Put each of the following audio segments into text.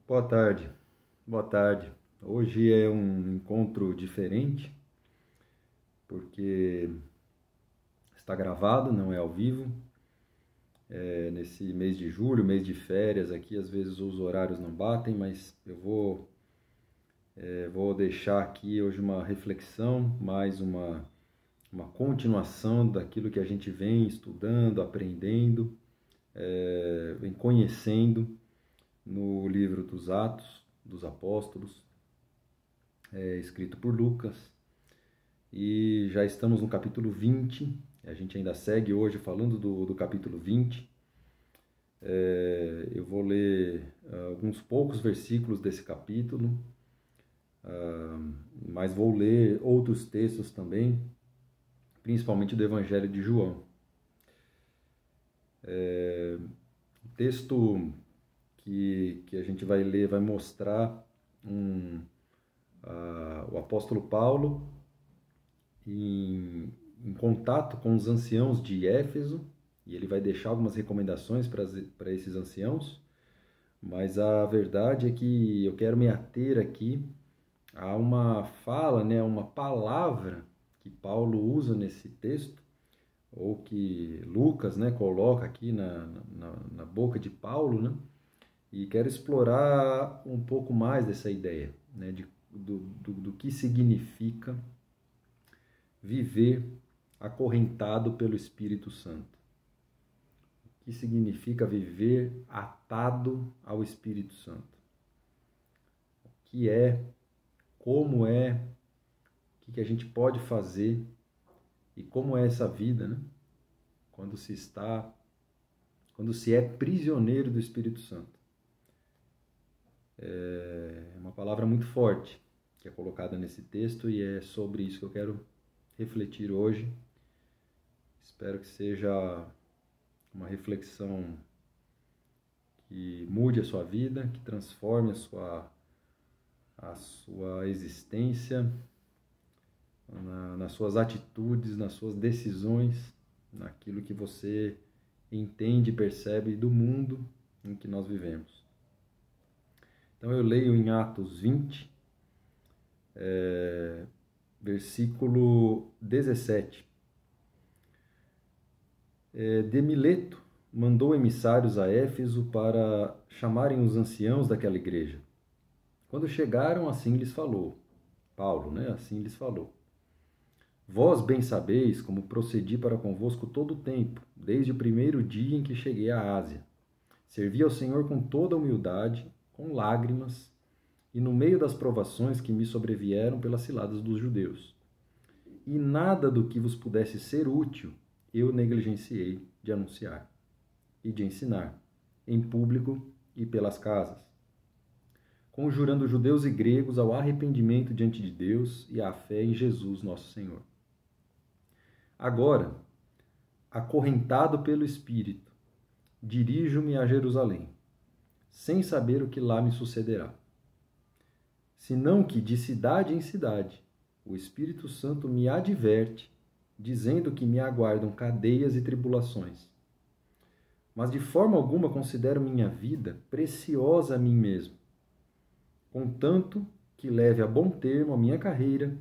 Boa tarde, boa tarde. Hoje é um encontro diferente, porque está gravado, não é ao vivo. Nesse mês de julho, mês de férias aqui, às vezes os horários não batem, mas eu vou deixar aqui hoje uma reflexão, mais uma continuação daquilo que a gente vem estudando, aprendendo, vem conhecendo no livro dos Atos dos Apóstolos, escrito por Lucas, e já estamos no capítulo 20, a gente ainda segue hoje falando do capítulo 20. Eu vou ler alguns poucos versículos desse capítulo, mas vou ler outros textos também, principalmente do Evangelho de João. O texto que a gente vai ler vai mostrar o apóstolo Paulo em contato com os anciãos de Éfeso, e ele vai deixar algumas recomendações para esses anciãos, mas a verdade é que eu quero me ater aqui a uma fala, uma palavra que Paulo usa nesse texto, ou que Lucas coloca aqui na boca de Paulo, e quero explorar um pouco mais dessa ideia, do que significa viver acorrentado pelo Espírito Santo. O que significa viver atado ao Espírito Santo. O que é, como é, o que a gente pode fazer e como é essa vida, quando se é prisioneiro do Espírito Santo. É uma palavra muito forte que é colocada nesse texto e é sobre isso que eu quero refletir hoje. Espero que seja uma reflexão que mude a sua vida, que transforme a sua existência, nas suas atitudes, nas suas decisões, naquilo que você entende e percebe do mundo em que nós vivemos. Então eu leio em Atos 20, versículo 17. De Mileto mandou emissários a Éfeso para chamarem os anciãos daquela igreja. Quando chegaram, assim lhes falou. Paulo, assim lhes falou. Vós bem sabeis como procedi para convosco todo o tempo, desde o primeiro dia em que cheguei à Ásia. Servi ao Senhor com toda humildade, com lágrimas, e no meio das provações que me sobrevieram pelas ciladas dos judeus. E nada do que vos pudesse ser útil eu negligenciei de anunciar e de ensinar, em público e pelas casas, conjurando judeus e gregos ao arrependimento diante de Deus e à fé em Jesus nosso Senhor. Agora, acorrentado pelo Espírito, dirijo-me a Jerusalém, sem saber o que lá me sucederá. Senão que, de cidade em cidade, o Espírito Santo me adverte, dizendo que me aguardam cadeias e tribulações. Mas de forma alguma considero minha vida preciosa a mim mesmo, contanto que leve a bom termo a minha carreira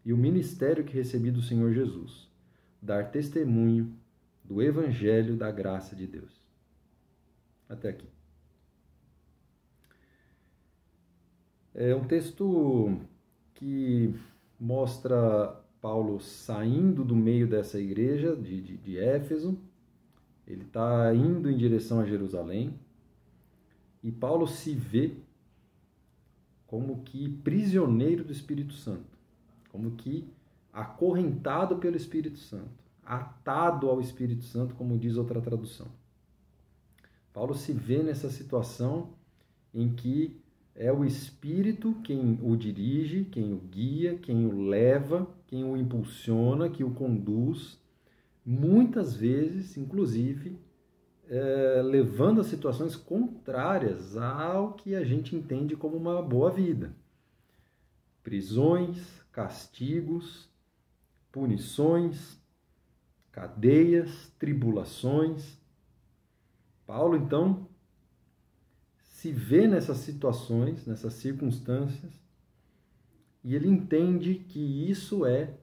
e o ministério que recebi do Senhor Jesus, dar testemunho do Evangelho da graça de Deus. Até aqui. É um texto que mostra Paulo saindo do meio dessa igreja de Éfeso. Ele está indo em direção a Jerusalém. E Paulo se vê como que prisioneiro do Espírito Santo. Como que acorrentado pelo Espírito Santo. Atado ao Espírito Santo, como diz outra tradução. Paulo se vê nessa situação em que é o Espírito quem o dirige, quem o guia, quem o leva, quem o impulsiona, que o conduz, muitas vezes, inclusive, levando a situações contrárias ao que a gente entende como uma boa vida. Prisões, castigos, punições, cadeias, tribulações. Paulo, então, se vê nessas situações, nessas circunstâncias, e ele entende que isso é,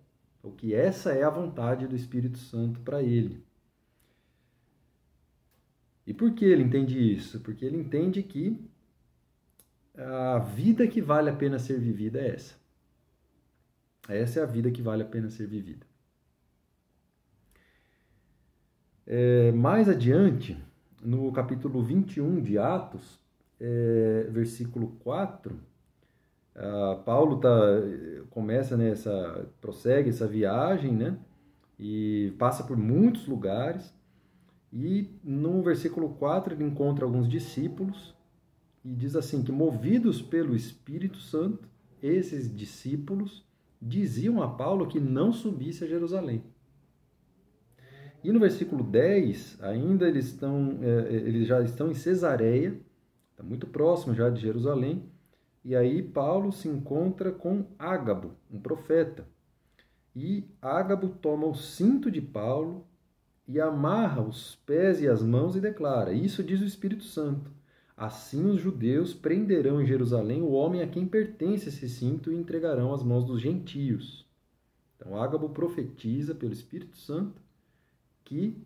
ou que essa é a vontade do Espírito Santo para ele. E por que ele entende isso? Porque ele entende que a vida que vale a pena ser vivida é essa. Essa é a vida que vale a pena ser vivida. Mais adiante, no capítulo 21 de Atos, versículo 4, Paulo começa, né, prossegue essa viagem, né, e passa por muitos lugares, e no versículo 4 ele encontra alguns discípulos, e diz assim, que movidos pelo Espírito Santo, esses discípulos diziam a Paulo que não subisse a Jerusalém. E no versículo 10, ainda eles já estão em Cesareia, está muito próximo já de Jerusalém, e aí Paulo se encontra com Ágabo, um profeta. E Ágabo toma o cinto de Paulo e amarra os pés e as mãos e declara, isso diz o Espírito Santo, assim os judeus prenderão em Jerusalém o homem a quem pertence esse cinto e entregarão às mãos dos gentios. Então Ágabo profetiza pelo Espírito Santo que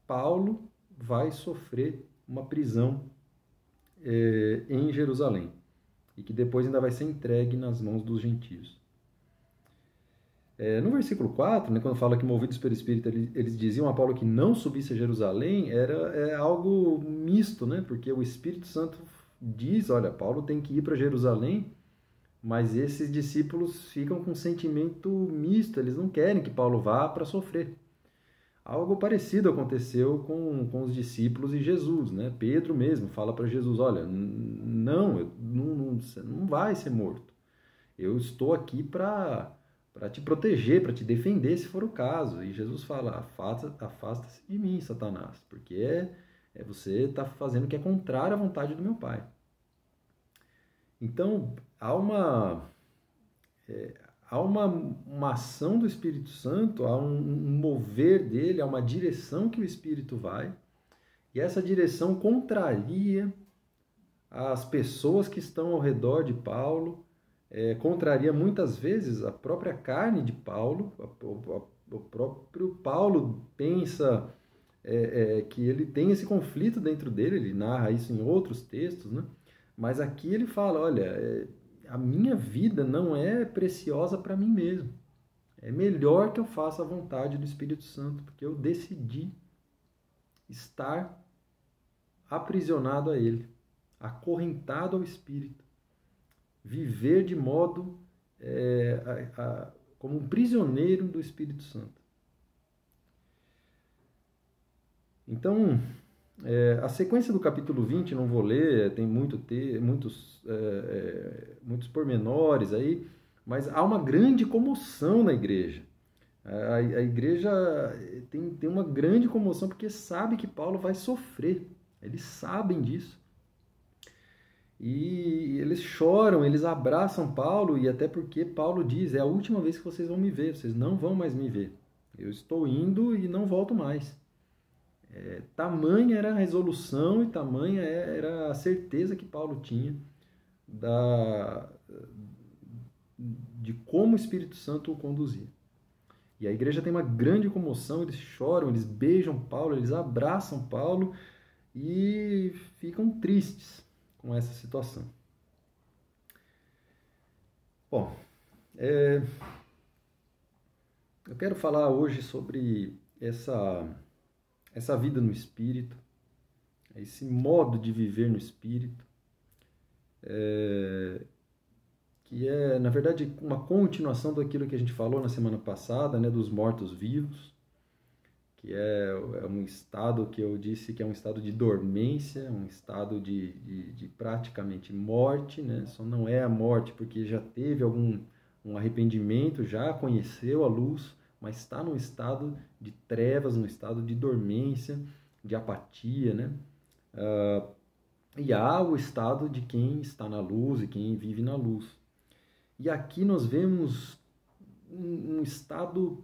Paulo vai sofrer uma prisão em Jerusalém e que depois ainda vai ser entregue nas mãos dos gentios. No versículo 4, né, quando fala que movidos pelo Espírito eles diziam a Paulo que não subisse a Jerusalém, é algo misto, né? Porque o Espírito Santo diz, olha, Paulo tem que ir para Jerusalém, mas esses discípulos ficam com um sentimento misto, eles não querem que Paulo vá para sofrer. Algo parecido aconteceu com os discípulos e Jesus, né? Pedro mesmo fala para Jesus, olha, não vai ser morto. Eu estou aqui para te proteger, para te defender se for o caso. E Jesus fala, afasta-se de mim, Satanás, porque você está fazendo o que é contrário à vontade do meu Pai. Então, há uma ação do Espírito Santo, há um mover dele, há uma direção que o Espírito vai, e essa direção contraria as pessoas que estão ao redor de Paulo, contraria muitas vezes a própria carne de Paulo. O próprio Paulo pensa que ele tem esse conflito dentro dele, ele narra isso em outros textos, né? Mas aqui ele fala, olha, a minha vida não é preciosa para mim mesmo. É melhor que eu faça a vontade do Espírito Santo, porque eu decidi estar aprisionado a Ele, acorrentado ao Espírito. Viver de modo como um prisioneiro do Espírito Santo. Então, a sequência do capítulo 20, não vou ler, tem muitos pormenores aí, mas há uma grande comoção na igreja. A igreja tem uma grande comoção porque sabe que Paulo vai sofrer, eles sabem disso. E eles choram, eles abraçam Paulo, e até porque Paulo diz, é a última vez que vocês vão me ver, vocês não vão mais me ver. Eu estou indo e não volto mais. Tamanha era a resolução e tamanha era a certeza que Paulo tinha de como o Espírito Santo o conduzia. E a igreja tem uma grande comoção, eles choram, eles beijam Paulo, eles abraçam Paulo e ficam tristes com essa situação. Bom, eu quero falar hoje sobre essa vida no Espírito, esse modo de viver no Espírito, que é, na verdade, uma continuação daquilo que a gente falou na semana passada, né, dos mortos-vivos, que é um estado que eu disse que é um estado de dormência, um estado de praticamente morte, né? Só não é a morte porque já teve um arrependimento, já conheceu a luz, mas está num estado de trevas, num estado de dormência, de apatia, né? E há o estado de quem está na luz e quem vive na luz. E aqui nós vemos um estado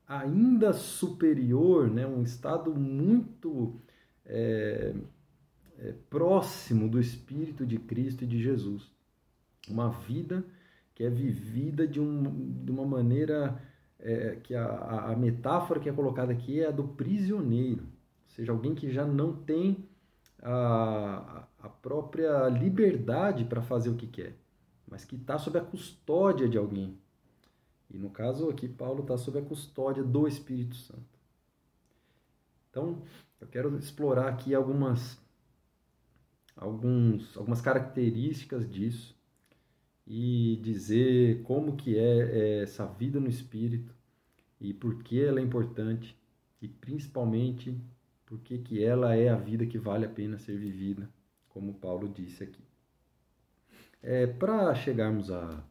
ainda superior, né? Um estado muito próximo do Espírito de Cristo e de Jesus. Uma vida que é vivida de uma maneira que a metáfora que é colocada aqui é a do prisioneiro, ou seja, alguém que já não tem a própria liberdade para fazer o que quer, mas que está sob a custódia de alguém. E no caso aqui, Paulo está sob a custódia do Espírito Santo. Então, eu quero explorar aqui algumas características disso e dizer como que é essa vida no Espírito e por que ela é importante e principalmente por que ela é a vida que vale a pena ser vivida, como Paulo disse aqui. Para chegarmos a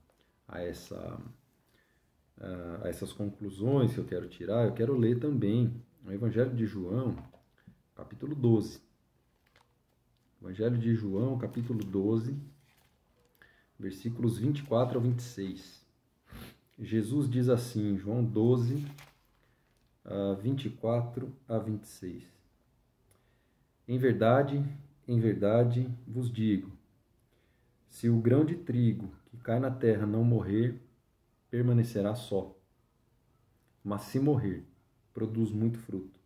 essas conclusões que eu quero tirar, eu quero ler também o Evangelho de João, capítulo 12. Evangelho de João, capítulo 12, versículos 24 ao 26. Jesus diz assim, João 12, 24 a 26. Em verdade vos digo, se o grão de trigo que cai na terra não morrer, permanecerá só. Mas se morrer, produz muito fruto.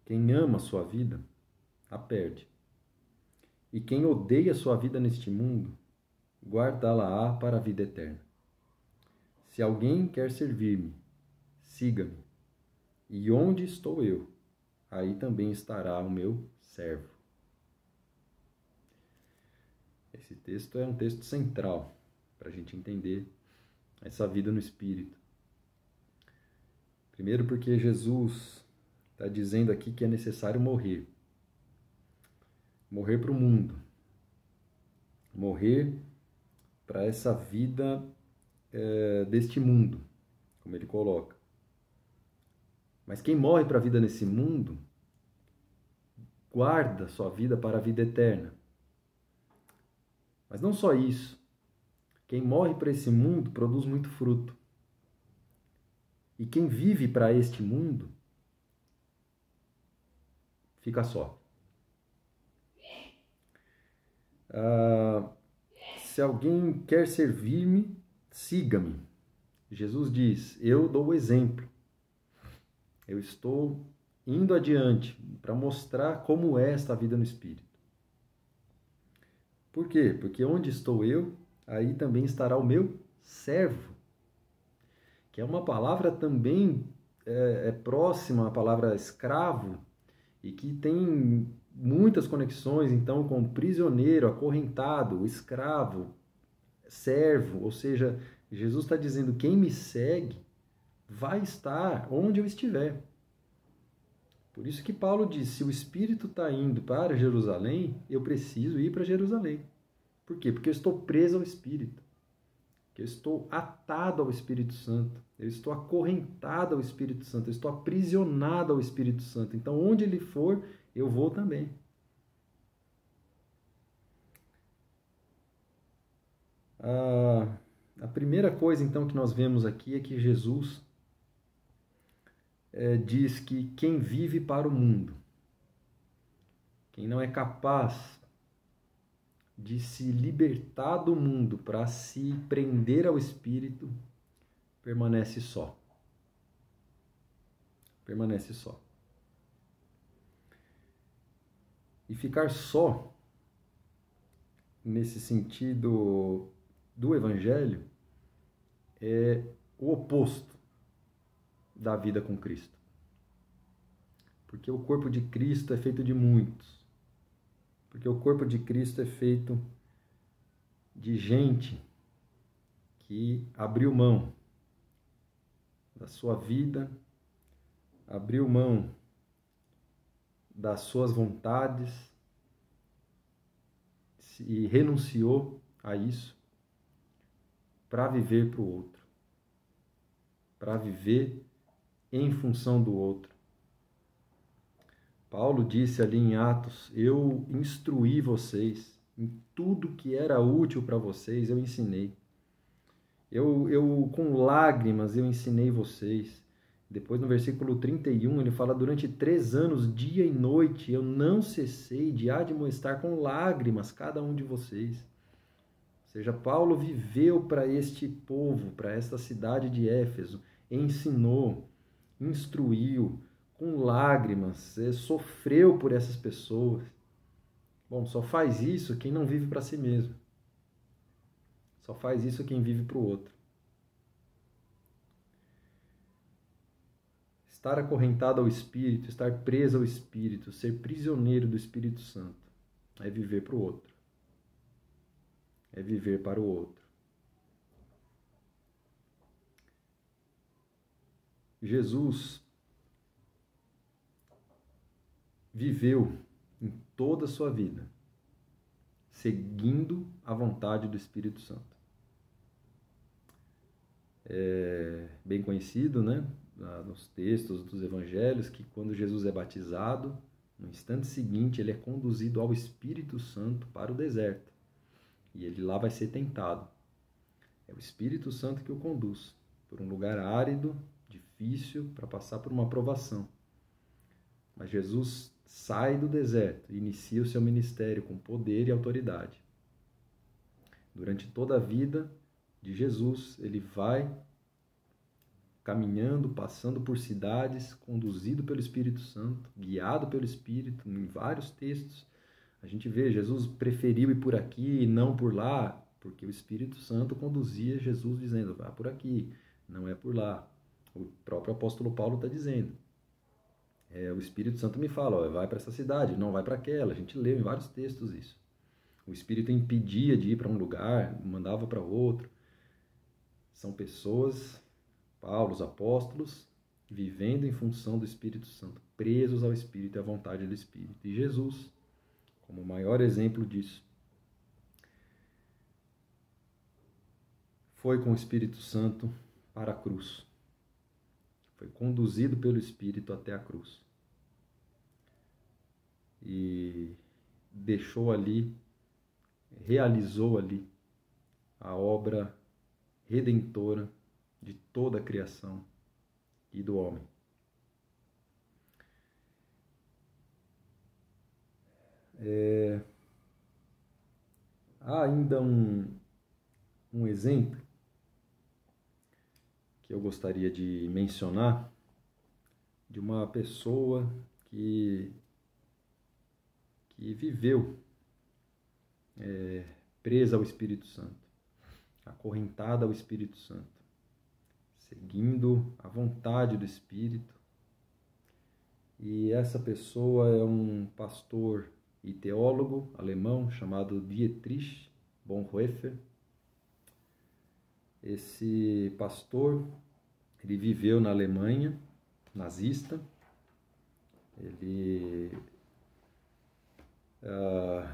Quem ama a sua vida, a perde. E quem odeia a sua vida neste mundo, guardá-la-á para a vida eterna. Se alguém quer servir-me, siga-me. E onde estou eu, aí também estará o meu servo. Esse texto é um texto central para a gente entender essa vida no Espírito. Primeiro porque Jesus está dizendo aqui que é necessário morrer. Morrer para o mundo. Morrer para essa vida deste mundo, como ele coloca. Mas quem morre para a vida nesse mundo, guarda sua vida para a vida eterna. Mas não só isso. Quem morre para esse mundo produz muito fruto. E quem vive para este mundo fica só. Se alguém quer servir-me, siga-me. Jesus diz, eu dou o exemplo. Eu estou indo adiante para mostrar como é esta vida no Espírito. Por quê? Porque onde estou eu, aí também estará o meu servo. Que é uma palavra também próxima à palavra escravo e que tem muitas conexões, então, com prisioneiro, acorrentado, escravo, servo. Ou seja, Jesus está dizendo, quem me segue vai estar onde eu estiver. Por isso que Paulo diz, se o Espírito está indo para Jerusalém, eu preciso ir para Jerusalém. Por quê? Porque eu estou preso ao Espírito. Eu estou atado ao Espírito Santo. Eu estou acorrentado ao Espírito Santo. Eu estou aprisionado ao Espírito Santo. Então, onde ele for, eu vou também. A primeira coisa, então, que nós vemos aqui é que Jesus diz que quem vive para o mundo, quem não é capaz de se libertar do mundo para se prender ao Espírito, permanece só. Permanece só. E ficar só, nesse sentido do Evangelho, é o oposto da vida com Cristo. Porque o corpo de Cristo é feito de muitos. Porque o corpo de Cristo é feito de gente que abriu mão da sua vida, abriu mão das suas vontades e renunciou a isso para viver para o outro, para viver em função do outro. Paulo disse ali em Atos, eu instruí vocês em tudo que era útil para vocês, eu ensinei. Eu com lágrimas eu ensinei vocês. Depois, no versículo 31, ele fala: durante 3 anos, dia e noite, eu não cessei de admoestar com lágrimas cada um de vocês. Ou seja, Paulo viveu para este povo, para esta cidade de Éfeso, ensinou, instruiu, com lágrimas, sofreu por essas pessoas. Bom, só faz isso quem não vive para si mesmo. Só faz isso quem vive para o outro. Estar acorrentado ao Espírito, estar preso ao Espírito, ser prisioneiro do Espírito Santo, é viver para o outro. É viver para o outro. Jesus viveu em toda a sua vida seguindo a vontade do Espírito Santo. É bem conhecido, né, nos textos dos evangelhos, que quando Jesus é batizado, no instante seguinte ele é conduzido ao Espírito Santo para o deserto. E ele lá vai ser tentado. É o Espírito Santo que o conduz por um lugar árido, difícil, para passar por uma provação. Mas Jesus sai do deserto e inicia o seu ministério com poder e autoridade. Durante toda a vida de Jesus, ele vai caminhando, passando por cidades, conduzido pelo Espírito Santo, guiado pelo Espírito, em vários textos. A gente vê, Jesus preferiu ir por aqui e não por lá, porque o Espírito Santo conduzia Jesus dizendo, vá por aqui, não é por lá. O próprio apóstolo Paulo está dizendo. O Espírito Santo me fala, vai para essa cidade, não vai para aquela. A gente leu em vários textos isso. O Espírito impedia de ir para um lugar, mandava para outro. São pessoas, Paulo, os apóstolos, vivendo em função do Espírito Santo, presos ao Espírito e à vontade do Espírito. E Jesus, como o maior exemplo disso, foi com o Espírito Santo para a cruz. Foi conduzido pelo Espírito até a cruz. E deixou ali, realizou ali a obra redentora de toda a criação e do homem. Há ainda um exemplo que eu gostaria de mencionar de uma pessoa que viveu presa ao Espírito Santo, acorrentada ao Espírito Santo, seguindo a vontade do Espírito. E essa pessoa é um pastor e teólogo alemão chamado Dietrich Bonhoeffer. Esse pastor, ele viveu na Alemanha nazista. Ele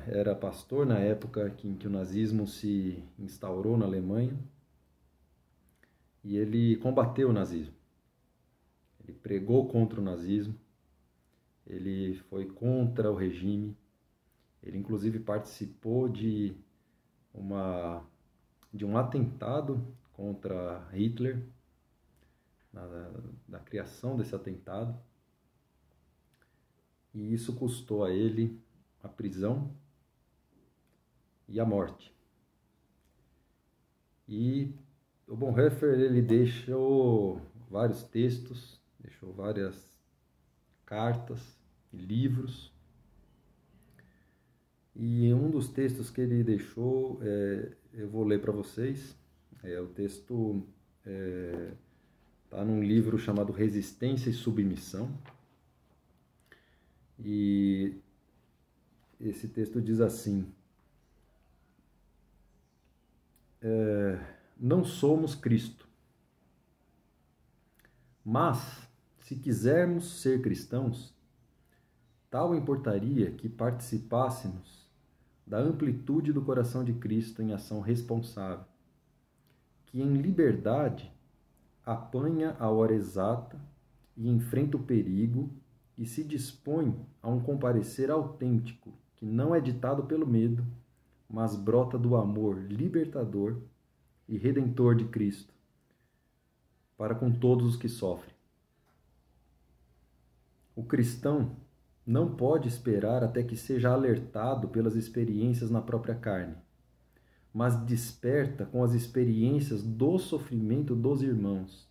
era pastor na época em que o nazismo se instaurou na Alemanha. E ele combateu o nazismo. Ele pregou contra o nazismo. Ele foi contra o regime. Ele, inclusive, participou de um atentado contra Hitler, da criação desse atentado. E isso custou a ele a prisão e a morte. E o Bonhoeffer, ele deixou vários textos, deixou várias cartas e livros. E um dos textos que ele deixou, eu vou ler para vocês. O texto está num livro chamado Resistência e Submissão. E esse texto diz assim: não somos Cristo, mas, se quisermos ser cristãos, tal importaria que participássemos da amplitude do coração de Cristo em ação responsável, que em liberdade apanha a hora exata e enfrenta o perigo e se dispõe a um comparecer autêntico que não é ditado pelo medo, mas brota do amor libertador e redentor de Cristo para com todos os que sofrem. O cristão não pode esperar até que seja alertado pelas experiências na própria carne, mas desperta com as experiências do sofrimento dos irmãos,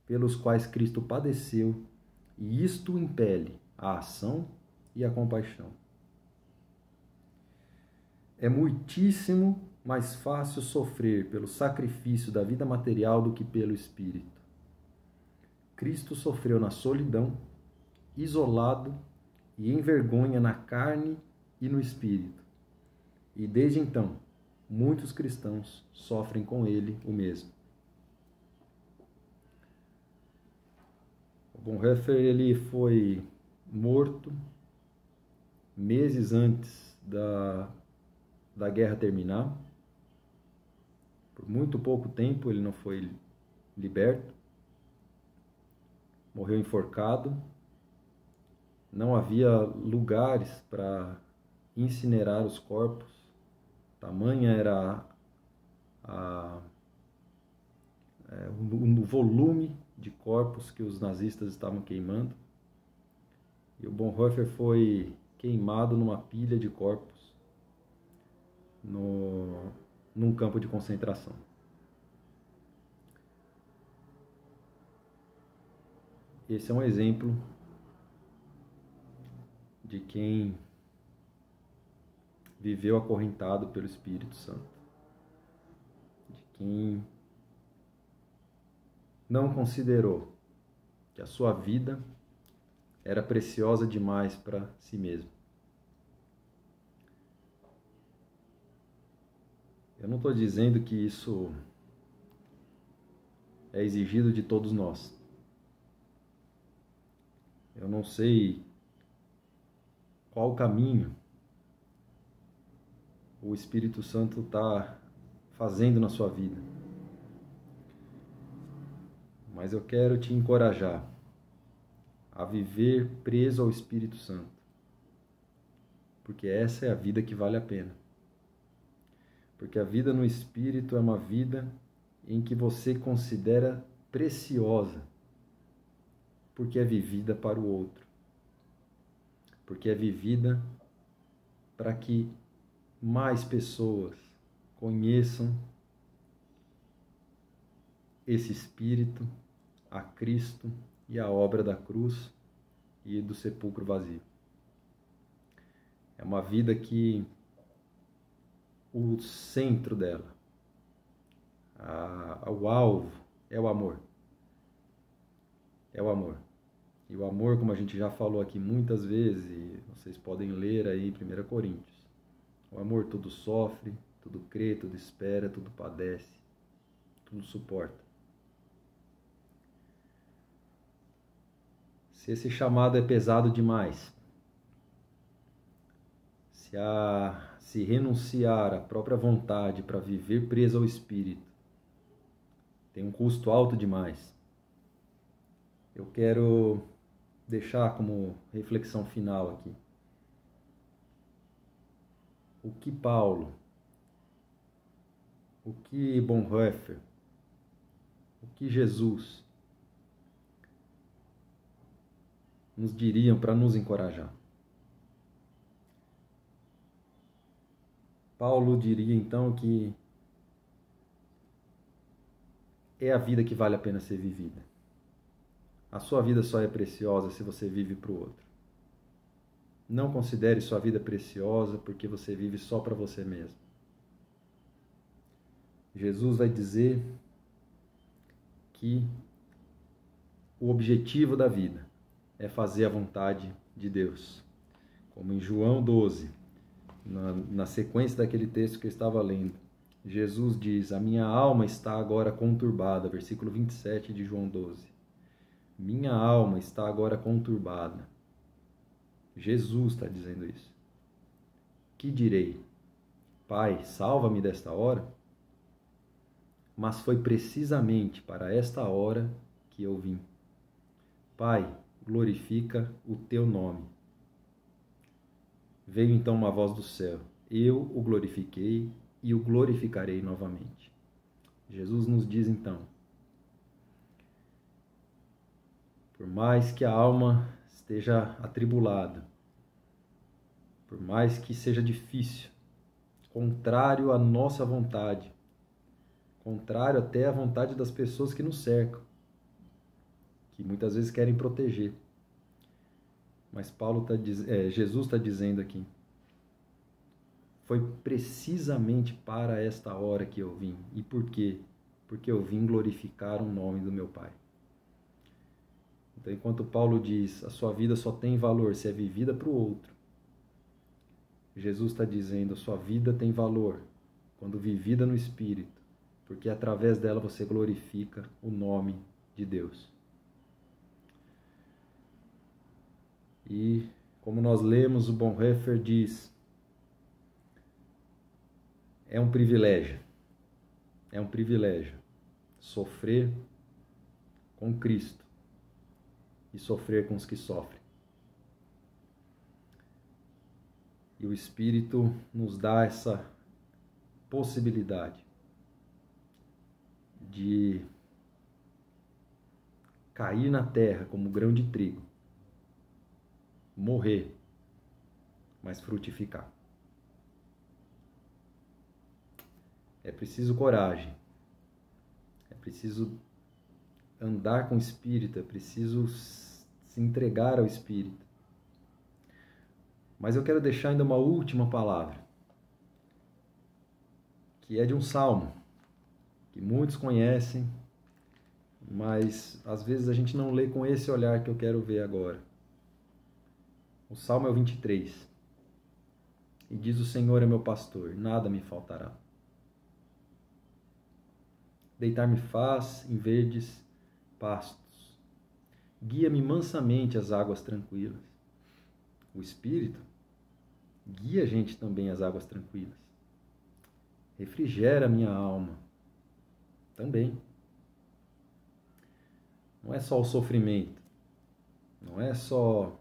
pelos quais Cristo padeceu, e isto impele a ação e a compaixão. É muitíssimo mais fácil sofrer pelo sacrifício da vida material do que pelo espírito. Cristo sofreu na solidão, isolado e em vergonha na carne e no espírito. E desde então, muitos cristãos sofrem com ele o mesmo. O Bonhoeffer ele foi morto meses antes da guerra terminar. Por muito pouco tempo ele não foi liberto. Morreu enforcado. Não havia lugares para incinerar os corpos. Tamanha era o volume de corpos que os nazistas estavam queimando. E o Bonhoeffer foi queimado numa pilha de corpos num campo de concentração. Esse é um exemplo de quem viveu acorrentado pelo Espírito Santo, de quem não considerou que a sua vida era preciosa demais para si mesmo. Eu não estou dizendo que isso é exigido de todos nós. Eu não sei qual caminho o Espírito Santo está fazendo na sua vida. Mas eu quero te encorajar a viver preso ao Espírito Santo. Porque essa é a vida que vale a pena. Porque a vida no Espírito é uma vida em que você considera preciosa. Porque é vivida para o outro. Porque é vivida para que mais pessoas conheçam esse Espírito, a Cristo e a obra da cruz e do sepulcro vazio. É uma vida que o centro dela, o alvo, é o amor. É o amor. E o amor, como a gente já falou aqui muitas vezes, e vocês podem ler aí em 1 Coríntios, o amor tudo sofre, tudo crê, tudo espera, tudo padece, tudo suporta. Se esse chamado é pesado demais, se renunciar à própria vontade para viver preso ao Espírito tem um custo alto demais, eu quero deixar como reflexão final aqui. O que Paulo, o que Bonhoeffer, o que Jesus nos diriam para nos encorajar? Paulo diria então que é a vida que vale a pena ser vivida. A sua vida só é preciosa se você vive para o outro. Não considere sua vida preciosa porque você vive só para você mesmo. Jesus vai dizer que o objetivo da vida é fazer a vontade de Deus. Como em João 12, na sequência daquele texto que eu estava lendo, Jesus diz: a minha alma está agora conturbada, versículo 27 de João 12. Minha alma está agora conturbada. Jesus está dizendo isso. Que direi? Pai, salva-me desta hora? Mas foi precisamente para esta hora que eu vim. Pai, glorifica o teu nome. Veio então uma voz do céu. Eu o glorifiquei e o glorificarei novamente. Jesus nos diz então: por mais que a alma esteja atribulado, por mais que seja difícil, contrário à nossa vontade, contrário até à vontade das pessoas que nos cercam, que muitas vezes querem proteger. Mas Jesus está dizendo aqui, foi precisamente para esta hora que eu vim. E por quê? Porque eu vim glorificar o nome do meu Pai. Então, enquanto Paulo diz, a sua vida só tem valor se é vivida para o outro, Jesus está dizendo, a sua vida tem valor quando vivida no Espírito, porque através dela você glorifica o nome de Deus. E, como nós lemos, o Bonhoeffer diz, é um privilégio sofrer com Cristo e sofrer com os que sofrem. E o Espírito nos dá essa possibilidade de cair na terra como grão de trigo, morrer, mas frutificar. É preciso coragem, é preciso andar com o Espírito, é preciso se entregar ao Espírito. Mas eu quero deixar ainda uma última palavra, que é de um salmo, que muitos conhecem, mas às vezes a gente não lê com esse olhar que eu quero ver agora. O salmo é o 23, e diz: o Senhor é meu pastor, nada me faltará. Deitar-me faz em verdes pastos, guia-me mansamente às águas tranquilas. O Espírito guia a gente também às águas tranquilas. Refrigera a minha alma também. Não é só o sofrimento, não é só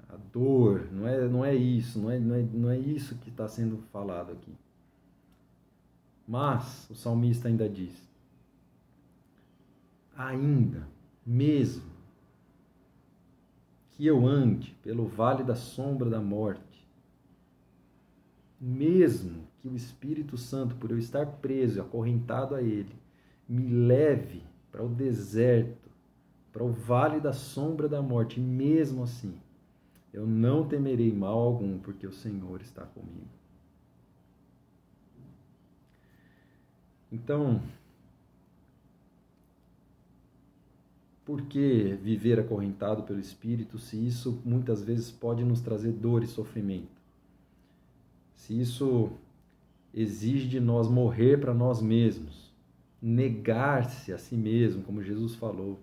a dor, não é isso, não é isso que está sendo falado aqui. Mas o salmista ainda diz, ainda, mesmo que eu ande pelo vale da sombra da morte, mesmo que o Espírito Santo, por eu estar preso e acorrentado a ele, me leve para o deserto, para o vale da sombra da morte, mesmo assim, eu não temerei mal algum, porque o Senhor está comigo. Então, por que viver acorrentado pelo Espírito, se isso muitas vezes pode nos trazer dor e sofrimento? Se isso exige de nós morrer para nós mesmos, negar-se a si mesmo, como Jesus falou.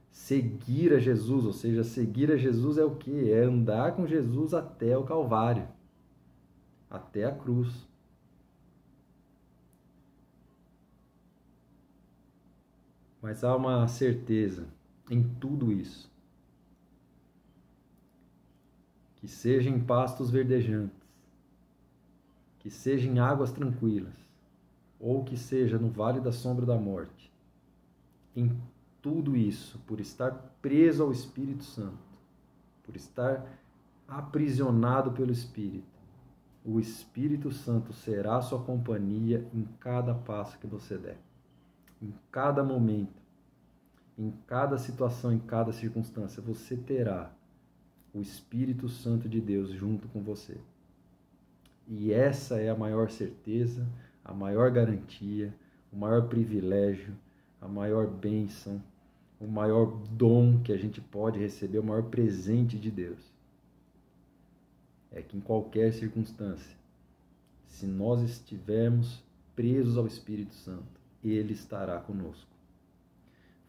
Seguir a Jesus, ou seja, seguir a Jesus é o quê? É andar com Jesus até o Calvário, até a cruz. Mas há uma certeza em tudo isso, que seja em pastos verdejantes, que seja em águas tranquilas, ou que seja no vale da sombra da morte, em tudo isso, por estar preso ao Espírito Santo, por estar aprisionado pelo Espírito, o Espírito Santo será a sua companhia em cada passo que você der, em cada momento, em cada situação, em cada circunstância, você terá o Espírito Santo de Deus junto com você. E essa é a maior certeza, a maior garantia, o maior privilégio, a maior bênção, o maior dom que a gente pode receber, o maior presente de Deus. É que em qualquer circunstância, se nós estivermos presos ao Espírito Santo, Ele estará conosco.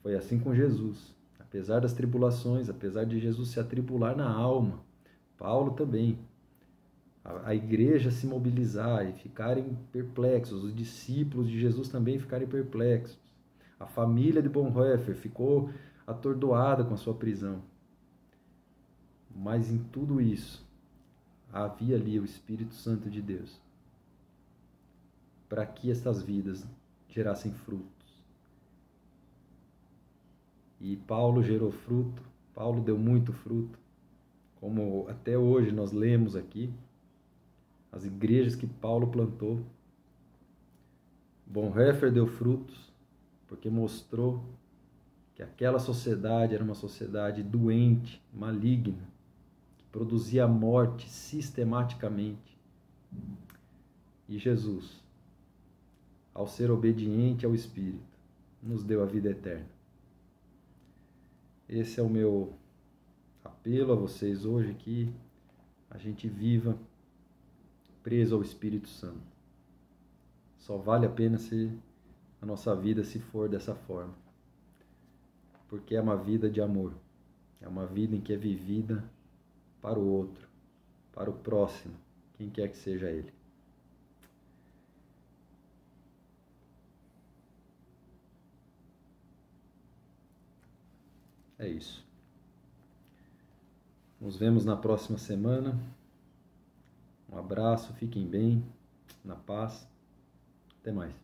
Foi assim com Jesus. Apesar das tribulações, apesar de Jesus se atribular na alma, Paulo também, a igreja se mobilizar e ficarem perplexos, os discípulos de Jesus também ficarem perplexos, a família de Bonhoeffer ficou atordoada com a sua prisão. Mas em tudo isso, havia ali o Espírito Santo de Deus, para que estas vidas gerassem frutos. E Paulo gerou fruto, Paulo deu muito fruto, como até hoje nós lemos aqui, as igrejas que Paulo plantou. Bonhoeffer deu frutos, porque mostrou que aquela sociedade era uma sociedade doente, maligna, que produzia morte sistematicamente. E Jesus, ao ser obediente ao Espírito, nos deu a vida eterna. Esse é o meu apelo a vocês hoje, que a gente viva preso ao Espírito Santo. Só vale a pena se a nossa vida se for dessa forma. Porque é uma vida de amor. É uma vida em que é vivida para o outro, para o próximo, quem quer que seja ele. É isso. Nos vemos na próxima semana. Um abraço, fiquem bem, na paz. Até mais.